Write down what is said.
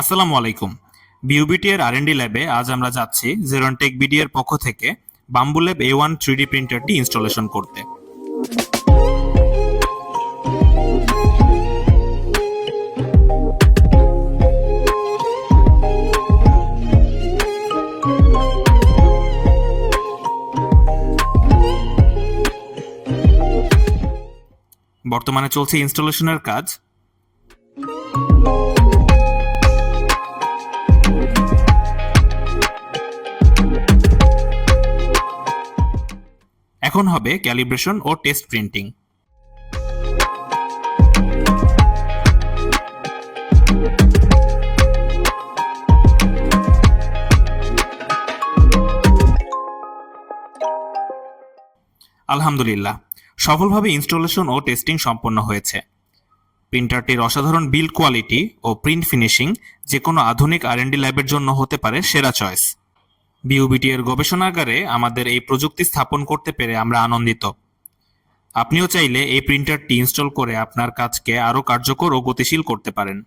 আসসালামু আলাইকুম। বিউবিটি এর আর&ডি ল্যাবে আজ আমরা যাচ্ছি জেরনটেক বিডি এর পক্ষ থেকে bamboo lab A1 3D প্রিন্টারটি installation করতে। বর্তমানে চলছে ইনস্টলেশনের কাজ। এখন হবে ক্যালিব্রেশন ও টেস্ট প্রিন্টিং। আলহামদুলিল্লাহ, সফলভাবে ইনস্টলেশন ও টেস্টিং সম্পন্ন হয়েছে। প্রিন্টারটির অসাধারণ বিল্ড কোয়ালিটি ও প্রিন্ট ফিনিশিং যে কোনো আধুনিক আর&ডি ল্যাবের জন্য হতে পারে সেরা চয়েস। বিউবিটি এর গবেষণাগারে আমাদের এই প্রযুক্তি স্থাপন করতে পেরে আমরা আনন্দিত। আপনিও চাইলে এই প্রিন্টারটি ইনস্টল করে আপনার কাজকে আরও কার্যকর ও গতিশীল করতে পারেন।